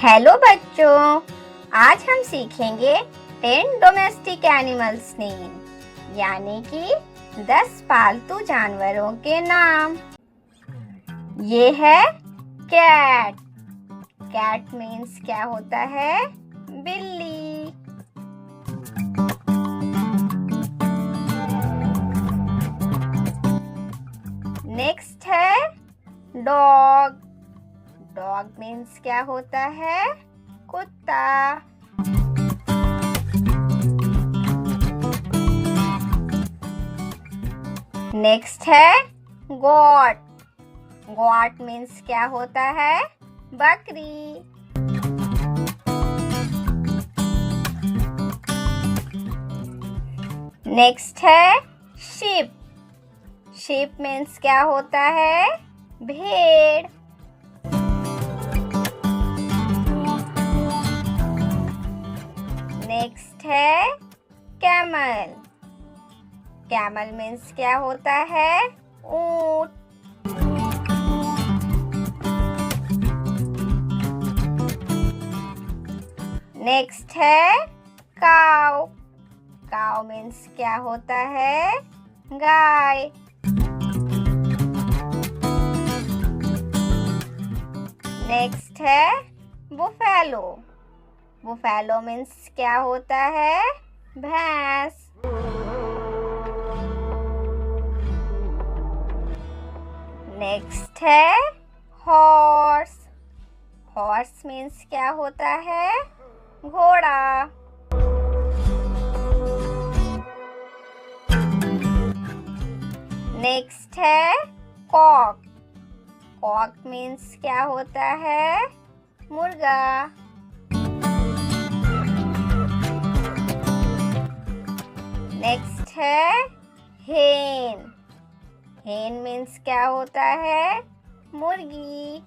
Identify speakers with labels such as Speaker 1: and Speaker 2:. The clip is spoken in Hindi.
Speaker 1: हेलो बच्चों, आज हम सीखेंगे 10 डोमेस्टिक एनिमल्स नेम, यानी कि 10 पालतू जानवरों के नाम। ये है कैट। कैट मीन्स क्या होता है? बिल्ली। नेक्स्ट है डॉग। डॉग मीन्स क्या होता है? कुत्ता। नेक्स्ट है गॉट। गॉट मीन्स क्या होता है? बकरी। नेक्स्ट है शीप। शीप मीन्स क्या होता है? भेड़। नेक्स्ट है कैमल। कैमल मीन्स क्या होता है? ऊंट। नेक्स्ट है काऊ। काऊ मीन्स क्या होता है? गाय। नेक्स्ट है बुफेलो। बुफेलो मीन्स क्या होता है? भैंस। नेक्स्ट है हॉर्स। हॉर्स मीन्स क्या होता है? घोड़ा। नेक्स्ट है कॉक। कॉक मीन्स क्या होता है? मुर्गा। नेक्स्ट है हेन। हेन मीन्स क्या होता है? मुर्गी।